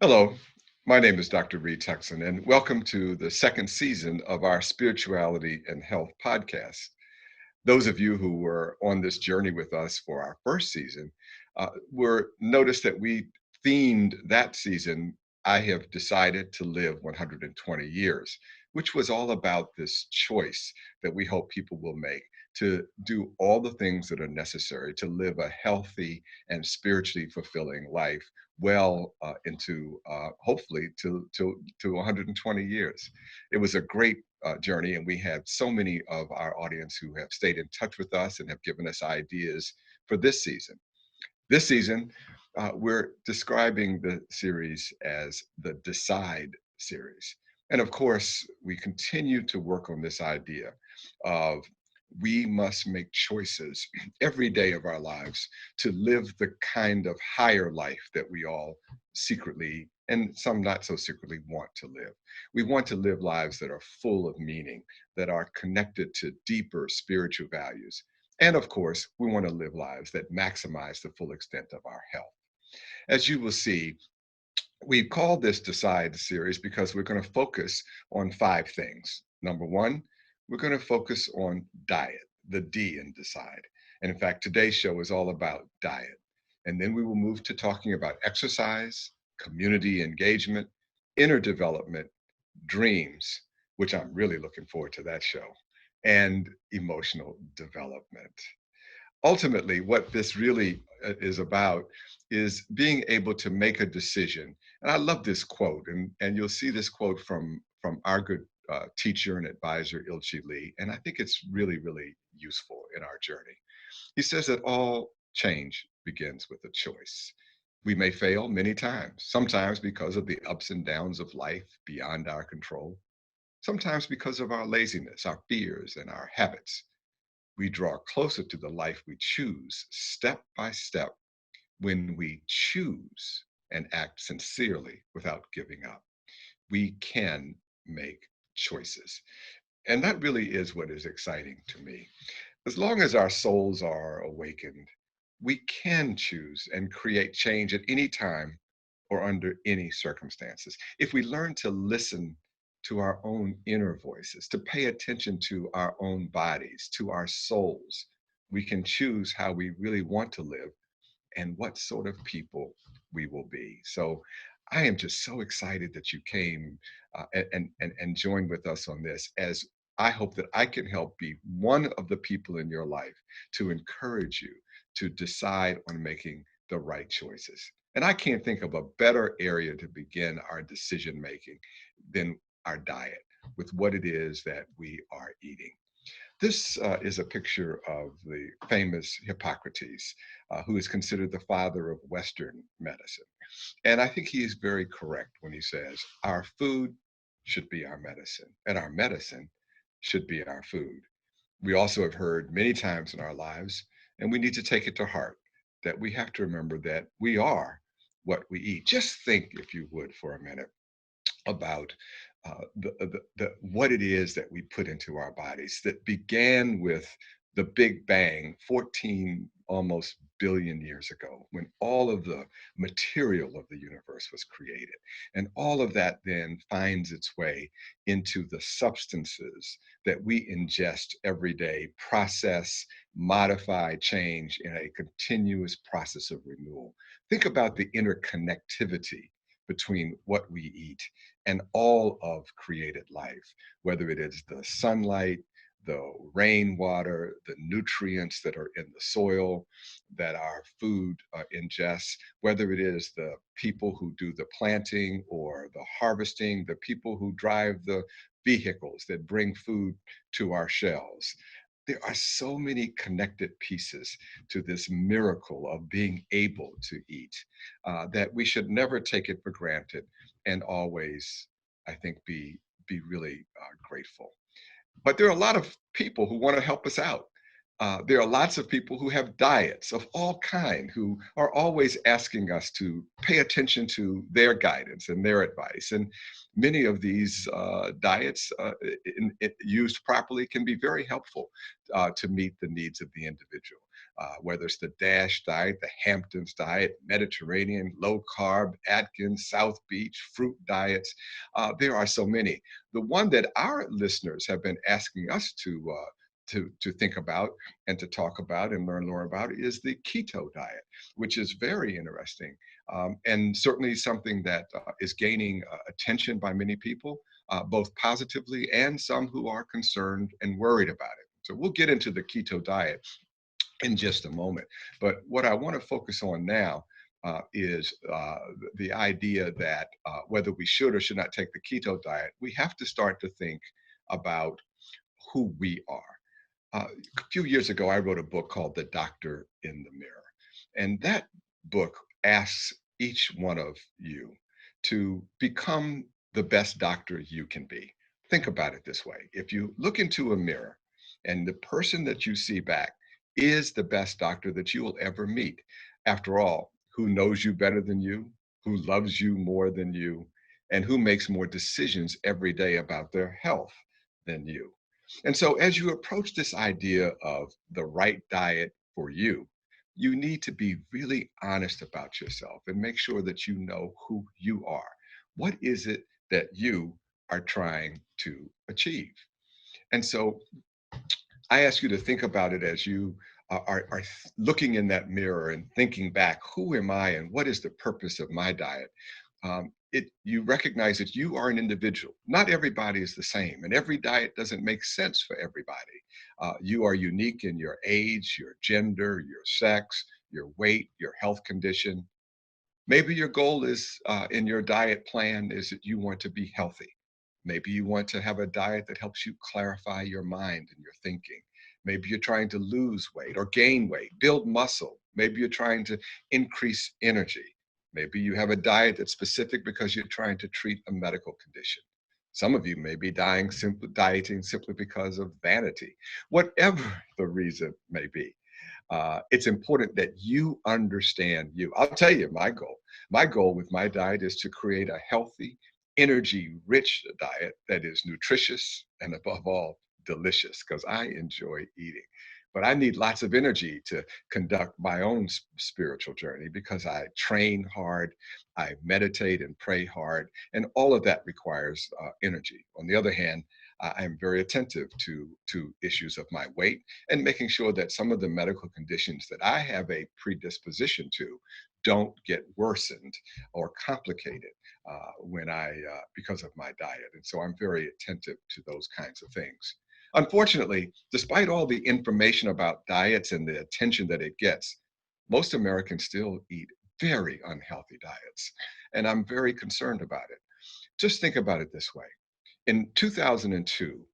Hello, my name is Dr. Reed Tuckson, and welcome to the second season of our Spirituality and Health podcast. Those of you who were on this journey with us for our first season were noticed that we themed that season, I have decided to live 120 years, which was all about this choice that we hope people will make to do all the things that are necessary to live a healthy and spiritually fulfilling life well into hopefully to 120 years. It was a great journey, and we had so many of our audience who have stayed in touch with us and have given us ideas for this season. This season, we're describing the series as the Decide series. And of course, we continue to work on this idea of we must make choices every day of our lives to live the kind of higher life that we all secretly and some not so secretly want to live. We want to live lives that are full of meaning, that are connected to deeper spiritual values. And of course, we want to live lives that maximize the full extent of our health. As you will see, we've called this Decide series because we're going to focus on five things. Number one, we're going to focus on diet, the D in Decide. And in fact, today's show is all about diet. And then we will move to talking about exercise, community engagement, inner development, dreams, which I'm really looking forward to that show, and emotional development. Ultimately, what this really is about is being able to make a decision. And I love this quote, and you'll see this quote from our good teacher and advisor, Ilchi Lee. And I think it's really, really useful in our journey. He says that all change begins with a choice. We may fail many times, sometimes because of the ups and downs of life beyond our control, sometimes because of our laziness, our fears, and our habits. We draw closer to the life we choose step by step when we choose and act sincerely without giving up. We can make choices. And that really is what is exciting to me. As long as our souls are awakened, we can choose and create change at any time or under any circumstances. If we learn to listen to our own inner voices, to pay attention to our own bodies, to our souls, we can choose how we really want to live and what sort of people we will be. So I am just so excited that you came and joined with us on this, as I hope that I can help be one of the people in your life to encourage you to decide on making the right choices. And I can't think of a better area to begin our decision making than our diet, with what it is that we are eating. This is a picture of the famous Hippocrates, who is considered the father of Western medicine. And I think he is very correct when he says our food should be our medicine, and our medicine should be our food. We also have heard many times in our lives, and we need to take it to heart, that we have to remember that we are what we eat. Just think, if you would, for a minute about what it is that we put into our bodies that began with the Big Bang 14 almost billion years ago, when all of the material of the universe was created. And all of that then finds its way into the substances that we ingest every day, process, modify, change in a continuous process of renewal. Think about the interconnectivity between what we eat and all of created life, whether it is the sunlight, the rainwater, the nutrients that are in the soil that our food ingests, whether it is the people who do the planting or the harvesting, the people who drive the vehicles that bring food to our shelves. There are so many connected pieces to this miracle of being able to eat that we should never take it for granted, and always, I think, be really grateful. But there are a lot of people who want to help us out. There are lots of people who have diets of all kind who are always asking us to pay attention to their guidance and their advice. And many of these diets, used properly, can be very helpful to meet the needs of the individual. Whether it's the DASH diet, the Hamptons diet, Mediterranean, low carb, Atkins, South Beach, fruit diets, there are so many. The one that our listeners have been asking us to think about and to talk about and learn more about is the keto diet, which is very interesting, and certainly something that is gaining attention by many people, both positively and some who are concerned and worried about it. So we'll get into the keto diet in just a moment. But what I want to focus on now is the idea that whether we should or should not take the keto diet, we have to start to think about who we are. A few years ago, I wrote a book called The Doctor in the Mirror. And that book asks each one of you to become the best doctor you can be. Think about it this way. If you look into a mirror and the person that you see back is the best doctor that you will ever meet, after all, who knows you better than you, who loves you more than you, and who makes more decisions every day about their health than you. And so, as you approach this idea of the right diet for you, you need to be really honest about yourself and make sure that you know who you are. What is it that you are trying to achieve? And so, I ask you to think about it as you are looking in that mirror and thinking back, who am I and what is the purpose of my diet? You recognize that you are an individual. Not everybody is the same, and every diet doesn't make sense for everybody. You are unique in your age, your gender, your sex, your weight, your health condition. Maybe your goal is in your diet plan is that you want to be healthy. Maybe you want to have a diet that helps you clarify your mind and your thinking. Maybe you're trying to lose weight or gain weight, build muscle. Maybe you're trying to increase energy. Maybe you have a diet that's specific because you're trying to treat a medical condition. Some of you may be dieting simply because of vanity. Whatever the reason may be, it's important that you understand you. I'll tell you my goal. My goal with my diet is to create a healthy, energy rich diet that is nutritious and, above all, delicious because I enjoy eating. But I need lots of energy to conduct my own spiritual journey because I train hard, I meditate and pray hard, and all of that requires energy. On the other hand, I am very attentive to issues of my weight and making sure that some of the medical conditions that I have a predisposition to don't get worsened or complicated because of my diet. And so I'm very attentive to those kinds of things. Unfortunately, despite all the information about diets and the attention that it gets, most Americans still eat very unhealthy diets. And I'm very concerned about it. Just think about it this way. In 2002,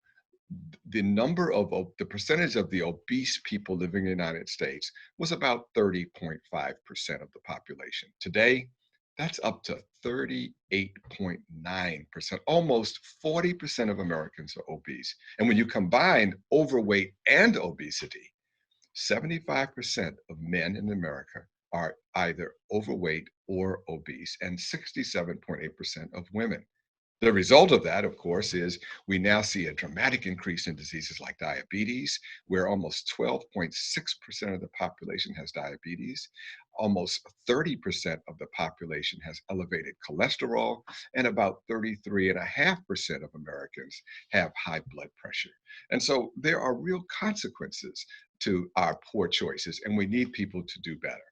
the percentage of the obese people living in the United States was about 30.5% of the population. Today, that's up to 38.9%. Almost 40% of Americans are obese. And when you combine overweight and obesity, 75% of men in America are either overweight or obese, and 67.8% of women. The result of that, of course, is we now see a dramatic increase in diseases like diabetes, where almost 12.6% of the population has diabetes. Almost 30% of the population has elevated cholesterol, and about 33.5% of Americans have high blood pressure. And so there are real consequences to our poor choices, and we need people to do better.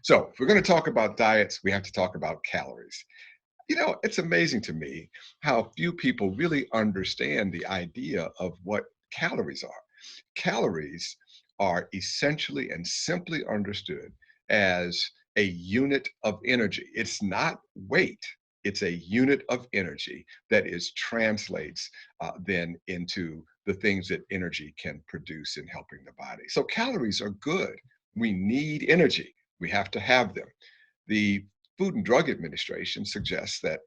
So, if we're going to talk about diets, we have to talk about calories. It's amazing to me how few people really understand the idea of what calories are. Calories are essentially and simply understood as a unit of energy. It's not weight. It's a unit of energy that is translates then into the things that energy can produce in helping the body. So calories are good. We need energy. We have to have them. The Food and Drug Administration suggests that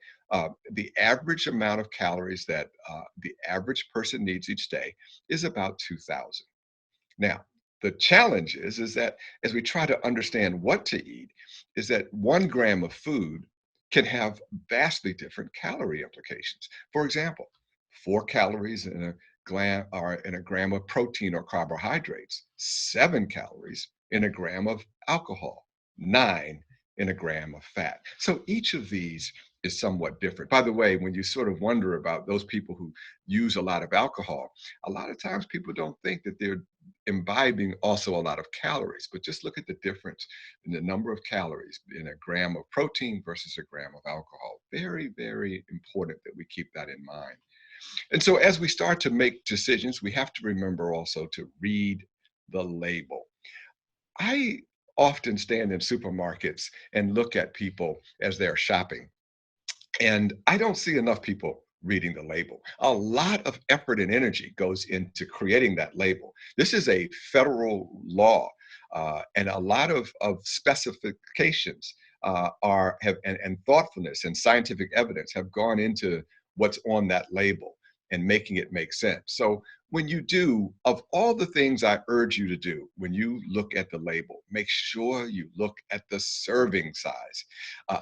the average amount of calories that the average person needs each day is about 2,000. Now, The challenge is that as we try to understand what to eat, is that 1 gram of food can have vastly different calorie implications. For example, 4 calories in a gram of protein or carbohydrates, 7 calories in a gram of alcohol, 9 in a gram of fat. So each of these is somewhat different. By the way, when you sort of wonder about those people who use a lot of alcohol, a lot of times people don't think that they're imbibing also a lot of calories, but just look at the difference in the number of calories in a gram of protein versus a gram of alcohol. Very, very important that we keep that in mind. And so as we start to make decisions, we have to remember also to read the label. I often stand in supermarkets and look at people as they're shopping, and I don't see enough people reading the label. A lot of effort and energy goes into creating that label. This is a federal law, and a lot of specifications and thoughtfulness and scientific evidence have gone into what's on that label and making it make sense. So when you do, of all the things I urge you to do, when you look at the label, make sure you look at the serving size.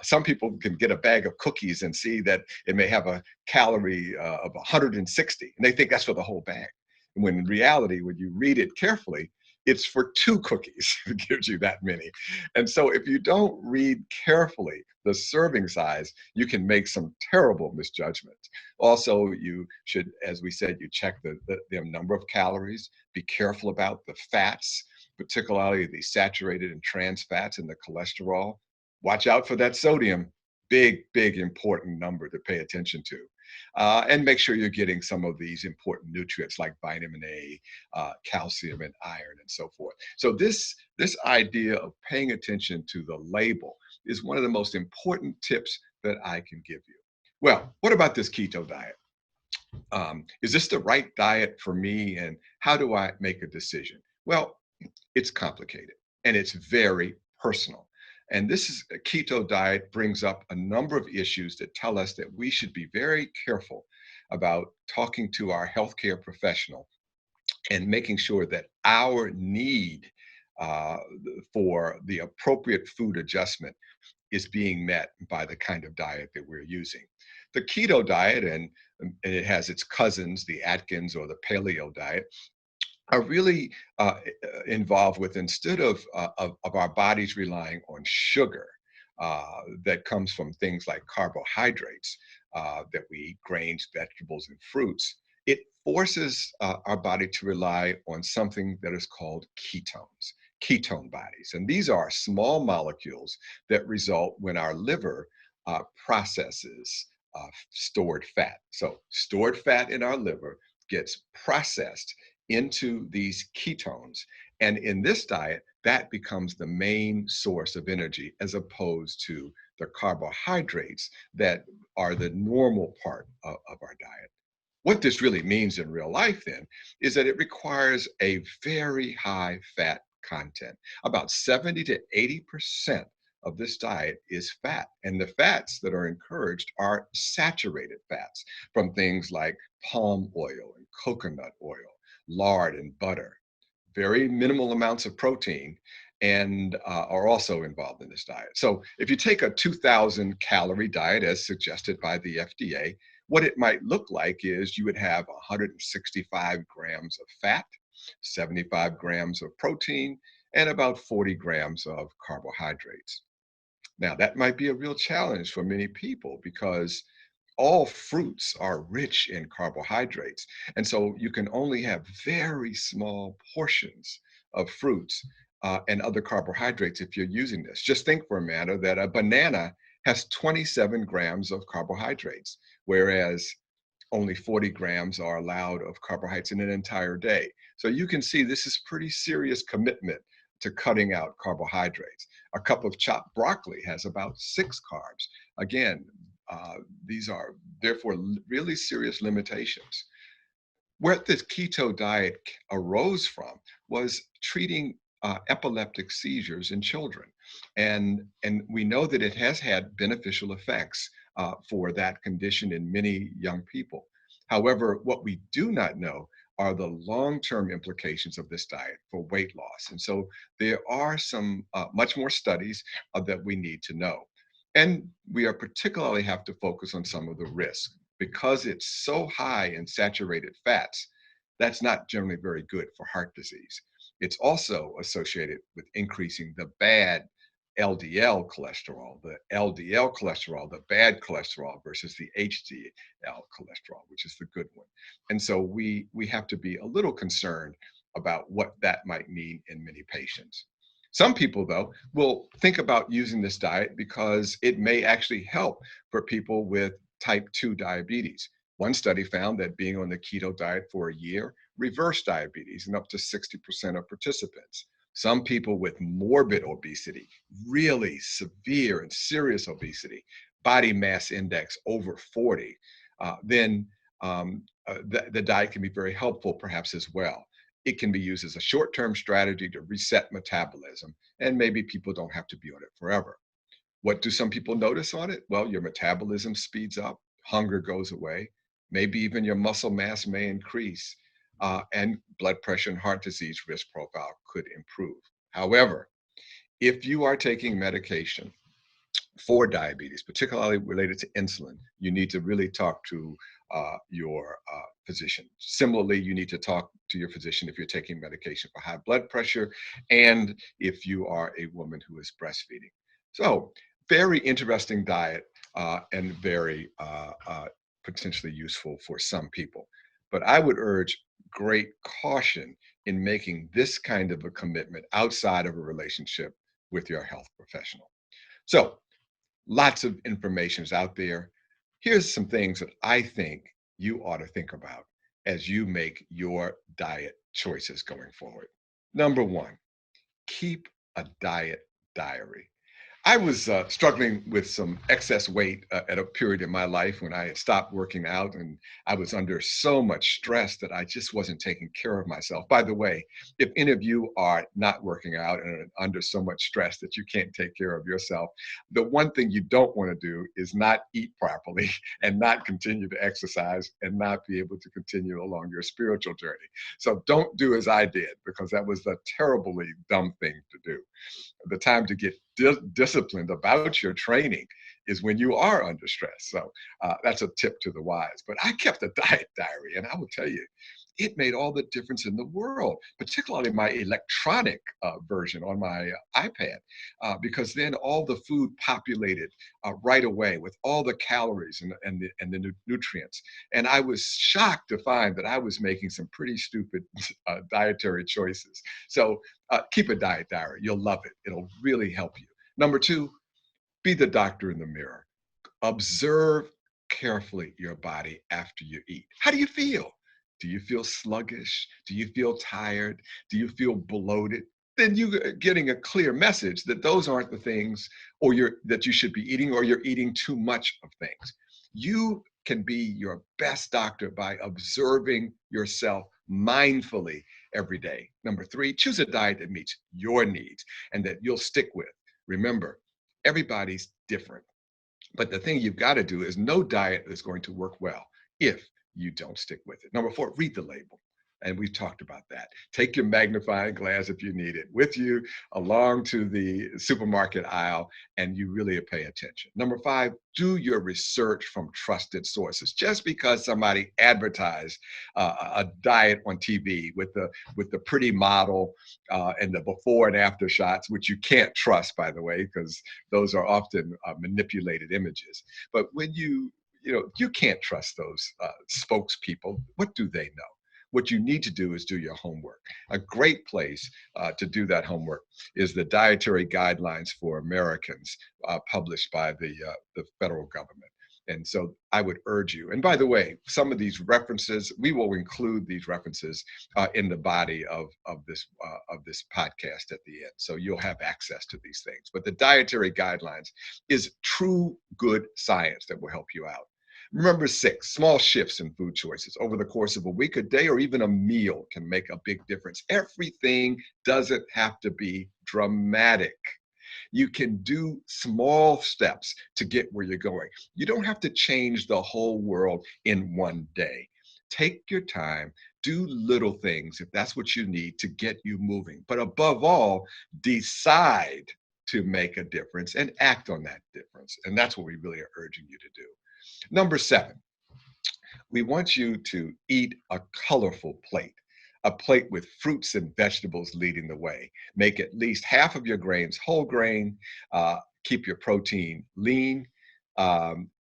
Some people can get a bag of cookies and see that it may have a calorie of 160, and they think that's for the whole bag. When in reality, when you read it carefully, it's for 2 cookies. It gives you that many. And so if you don't read carefully the serving size, you can make some terrible misjudgments. Also, you should, as we said, you check the number of calories, be careful about the fats, particularly the saturated and trans fats and the cholesterol. Watch out for that sodium. Big, big, important number to pay attention to. And make sure you're getting some of these important nutrients like vitamin A, calcium, and iron, and so forth. So this idea of paying attention to the label is one of the most important tips that I can give you. Well, what about this keto diet? Is this the right diet for me? And how do I make a decision? Well, it's complicated and it's very personal. And this is a keto diet brings up a number of issues that tell us that we should be very careful about talking to our healthcare professional and making sure that our need uh, for the appropriate food adjustment is being met by the kind of diet that we're using. The keto diet, and it has its cousins, the Atkins or the paleo diet, are really involved with instead of our bodies relying on sugar that comes from things like carbohydrates that we eat, grains, vegetables, and fruits, it forces our body to rely on something that is called ketones, ketone bodies. And these are small molecules that result when our liver processes stored fat. So stored fat in our liver gets processed into these ketones. And in this diet, that becomes the main source of energy as opposed to the carbohydrates that are the normal part of our diet. What this really means in real life then is that it requires a very high fat content. About 70 to 80% of this diet is fat. And the fats that are encouraged are saturated fats from things like palm oil and coconut oil, lard and butter. Very minimal amounts of protein and are also involved in this diet. So if you take a 2,000 calorie diet as suggested by the FDA, what it might look like is you would have 165 grams of fat, 75 grams of protein, and about 40 grams of carbohydrates. Now, that might be a real challenge for many people because all fruits are rich in carbohydrates. And so you can only have very small portions of fruits and other carbohydrates if you're using this. Just think for a minute that a banana has 27 grams of carbohydrates, whereas only 40 grams are allowed of carbohydrates in an entire day. So you can see this is pretty serious commitment to cutting out carbohydrates. A cup of chopped broccoli has about 6 carbs. Again, these are therefore really serious limitations. Where this keto diet arose from was treating epileptic seizures in children. And we know that it has had beneficial effects for that condition in many young people. However, what we do not know are the long-term implications of this diet for weight loss. And so there are some much more studies that we need to know. And we are particularly have to focus on some of the risks because it's so high in saturated fats. That's not generally very good for heart disease. It's also associated with increasing the bad LDL cholesterol, the bad cholesterol versus the HDL cholesterol, which is the good one. And so we have to be a little concerned about what that might mean in many patients. Some people, though, will think about using this diet because it may actually help for people with type 2 diabetes. One study found that being on the keto diet for a year reversed diabetes in up to 60% of participants. Some people with morbid obesity, really severe and serious obesity, body mass index over 40, then the diet can be very helpful perhaps as well. It can be used as a short-term strategy to reset metabolism, and maybe people don't have to be on it forever. What do some people notice on it? Well, your metabolism speeds up, hunger goes away, maybe even your muscle mass may increase, and blood pressure and heart disease risk profile could improve. However, if you are taking medication for diabetes, particularly related to insulin, you need to really talk to your physician. Similarly, you need to talk to your physician if you're taking medication for high blood pressure and if you are a woman who is breastfeeding. So, very interesting diet and very potentially useful for some people. But I would urge great caution in making this kind of a commitment outside of a relationship with your health professional. So, lots of information is out there. Here's some things that I think you ought to think about as you make your diet choices going forward. Number one, keep a diet diary. I was struggling with some excess weight at a period in my life when I had stopped working out, and I was under so much stress that I just wasn't taking care of myself. By the way, if any of you are not working out and are under so much stress that you can't take care of yourself, the one thing you don't want to do is not eat properly and not continue to exercise and not be able to continue along your spiritual journey. So don't do as I did, because that was a terribly dumb thing to do. The time to get disciplined about your training is when you are under stress. So that's a tip to the wise. But I kept a diet diary, and I will tell you, it made all the difference in the world, particularly my electronic version on my iPad, because then all the food populated right away with all the calories and the nutrients. And I was shocked to find that I was making some pretty stupid dietary choices. So keep a diet diary. You'll love it. It'll really help you. Number two, be the doctor in the mirror. Observe carefully your body after you eat. How do you feel? Do you feel sluggish? Do you feel tired? Do you feel bloated? Then you're getting a clear message that those aren't the things that you should be eating, or you're eating too much of things. You can be your best doctor by observing yourself mindfully every day. Number three, choose a diet that meets your needs and that you'll stick with. Remember, everybody's different. But the thing you've got to do is no diet is going to work well if you don't stick with it. Number four, read the label. And we've talked about that. Take your magnifying glass if you need it with you along to the supermarket aisle, and you really pay attention. Number five, do your research from trusted sources. Just because somebody advertised a diet on TV with the pretty model and the before and after shots, which you can't trust, by the way, because those are often manipulated images. But when you can't trust those spokespeople. What do they know? What you need to do is do your homework. A great place to do that homework is the Dietary Guidelines for Americans, published by the federal government. And so I would urge you. And by the way, some of these references, we will include these references in the body of this podcast at the end. So you'll have access to these things. But the Dietary Guidelines is true good science that will help you out. Remember six, small shifts in food choices over the course of a week, a day, or even a meal can make a big difference. Everything doesn't have to be dramatic. You can do small steps to get where you're going. You don't have to change the whole world in one day. Take your time Do little things if that's what you need to get you moving. But above all, decide to make a difference and act on that difference. And that's what we really are urging you to do. Number 7, we want you to eat a colorful plate, a plate with fruits and vegetables leading the way. Make at least half of your grains whole grain. Keep your protein lean,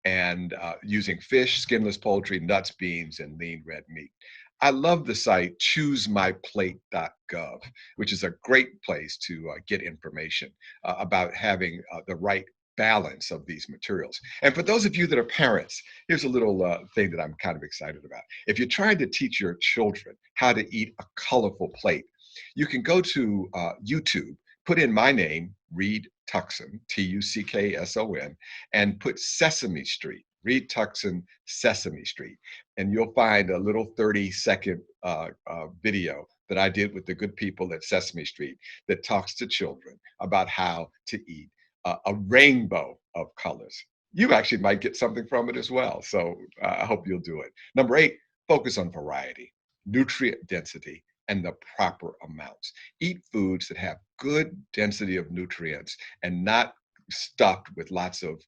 and using fish, skinless poultry, nuts, beans, and lean red meat. I love the site choosemyplate.gov, which is a great place to get information about having the right balance of these materials. And for those of you that are parents, here's a little thing that I'm kind of excited about. If you're trying to teach your children how to eat a colorful plate, you can go to YouTube, put in my name, Reed Tuckson, Tuckson, and put Sesame Street, Reed Tuckson, Sesame Street. And you'll find a little 30-second video that I did with the good people at Sesame Street that talks to children about how to eat a rainbow of colors. You actually might get something from it as well. So I hope you'll do it. Number 8, focus on variety, nutrient density, and the proper amounts. Eat foods that have good density of nutrients and not stuffed with lots of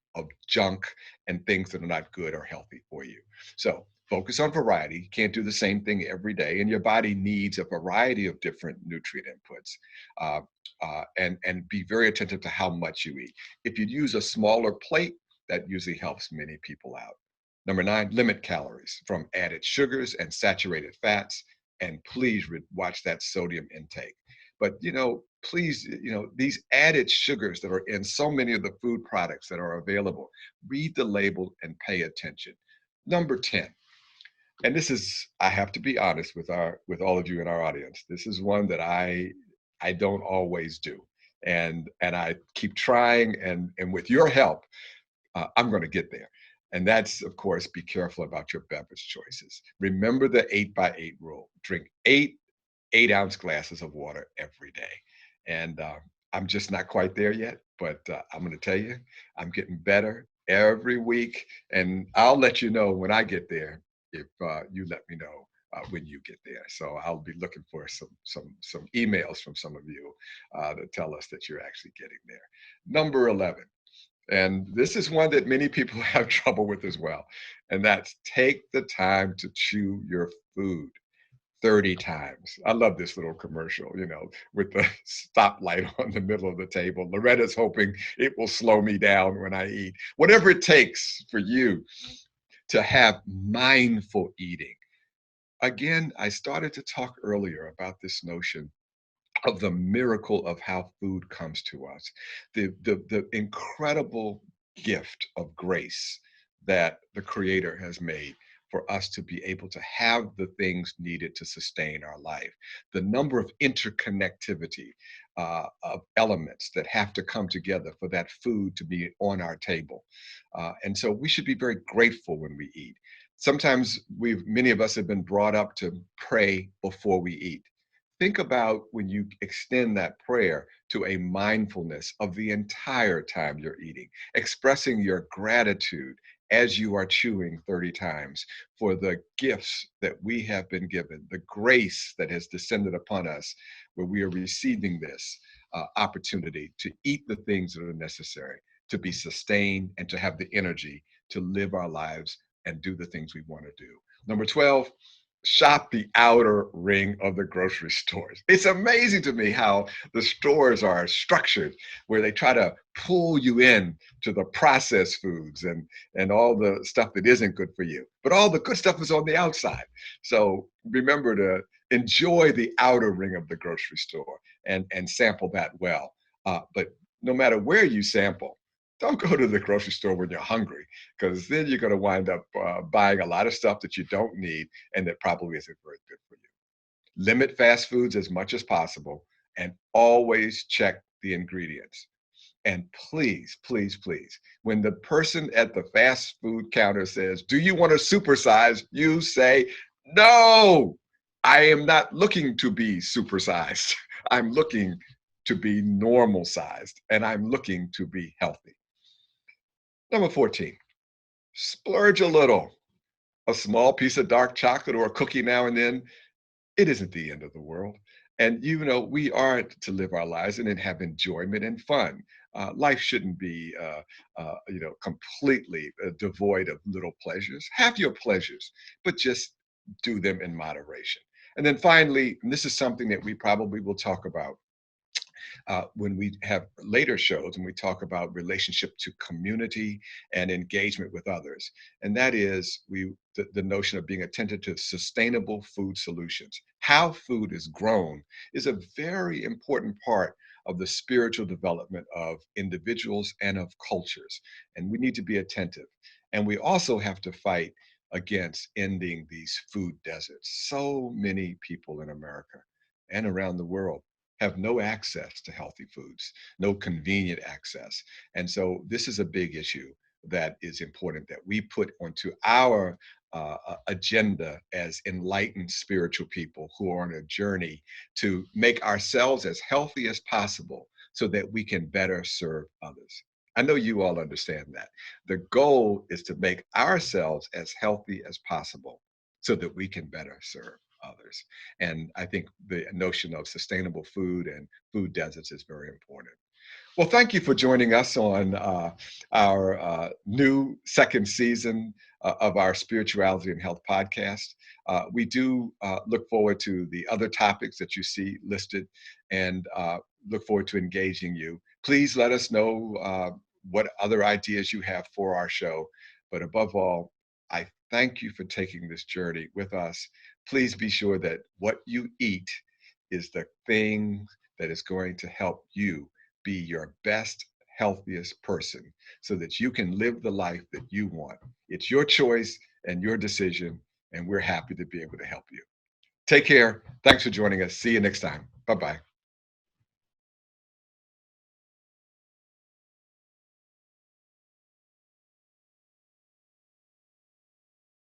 junk and things that are not good or healthy for you. So focus on variety. You can't do the same thing every day, and your body needs a variety of different nutrient inputs. And be very attentive to how much you eat. If you use a smaller plate, that usually helps many people out. Number 9, limit calories from added sugars and saturated fats, and please watch that sodium intake. But please, these added sugars that are in so many of the food products that are available, read the label and pay attention. Number 10, and this is, I have to be honest with all of you in our audience, this is one that I don't always do. And I keep trying, and with your help, I'm going to get there. And that's, of course, be careful about your beverage choices. Remember the 8x8 rule. Drink 8-ounce glasses of water every day. And I'm just not quite there yet, but I'm going to tell you, I'm getting better every week. And I'll let you know when I get there if you let me know when you get there. So I'll be looking for some emails from some of you that tell us that you're actually getting there. Number 11. And this is one that many people have trouble with as well. And that's take the time to chew your food 30 times. I love this little commercial, with the stoplight on the middle of the table. Loretta's hoping it will slow me down when I eat. Whatever it takes for you to have mindful eating. Again, I started to talk earlier about this notion of the miracle of how food comes to us, the incredible gift of grace that the Creator has made for us to be able to have the things needed to sustain our life, the number of interconnectivity of elements that have to come together for that food to be on our table. And so we should be very grateful when we eat. Sometimes many of us have been brought up to pray before we eat. Think about when you extend that prayer to a mindfulness of the entire time you're eating, expressing your gratitude as you are chewing 30 times for the gifts that we have been given, the grace that has descended upon us, where we are receiving this opportunity to eat the things that are necessary to be sustained and to have the energy to live our lives and do the things we want to do. Number 12, shop the outer ring of the grocery stores. It's amazing to me how the stores are structured, where they try to pull you in to the processed foods and all the stuff that isn't good for you. But all the good stuff is on the outside. So remember to enjoy the outer ring of the grocery store and sample that well. But no matter where you sample, don't go to the grocery store when you're hungry, because then you're going to wind up buying a lot of stuff that you don't need and that probably isn't very good for you. Limit fast foods as much as possible and always check the ingredients. And please, please, please, when the person at the fast food counter says, "Do you want to supersize?" you say, "No, I am not looking to be supersized. I'm looking to be normal sized, and I'm looking to be healthy." Number 14, splurge a little. A small piece of dark chocolate or a cookie now and then It isn't the end of the world. And we are to live our lives and then have enjoyment and fun. Life shouldn't be, completely devoid of little pleasures. Have your pleasures, but just do them in moderation. And then finally, and this is something that we probably will talk about when we have later shows and we talk about relationship to community and engagement with others. And that is the notion of being attentive to sustainable food solutions. How food is grown is a very important part of the spiritual development of individuals and of cultures. And we need to be attentive. And we also have to fight against ending these food deserts. So many people in America and around the world have no access to healthy foods, no convenient access. And so this is a big issue that is important that we put onto our agenda as enlightened spiritual people who are on a journey to make ourselves as healthy as possible so that we can better serve others. I know you all understand that. The goal is to make ourselves as healthy as possible so that we can better serve others. And I think the notion of sustainable food and food deserts is very important. Well, thank you for joining us on our new second season of our Spirituality and Health podcast. We do look forward to the other topics that you see listed and look forward to engaging you. Please let us know what other ideas you have for our show. But above all, I thank you for taking this journey with us. Please be sure that what you eat is the thing that is going to help you be your best, healthiest person so that you can live the life that you want. It's your choice and your decision, and we're happy to be able to help you. Take care. Thanks for joining us. See you next time. Bye bye.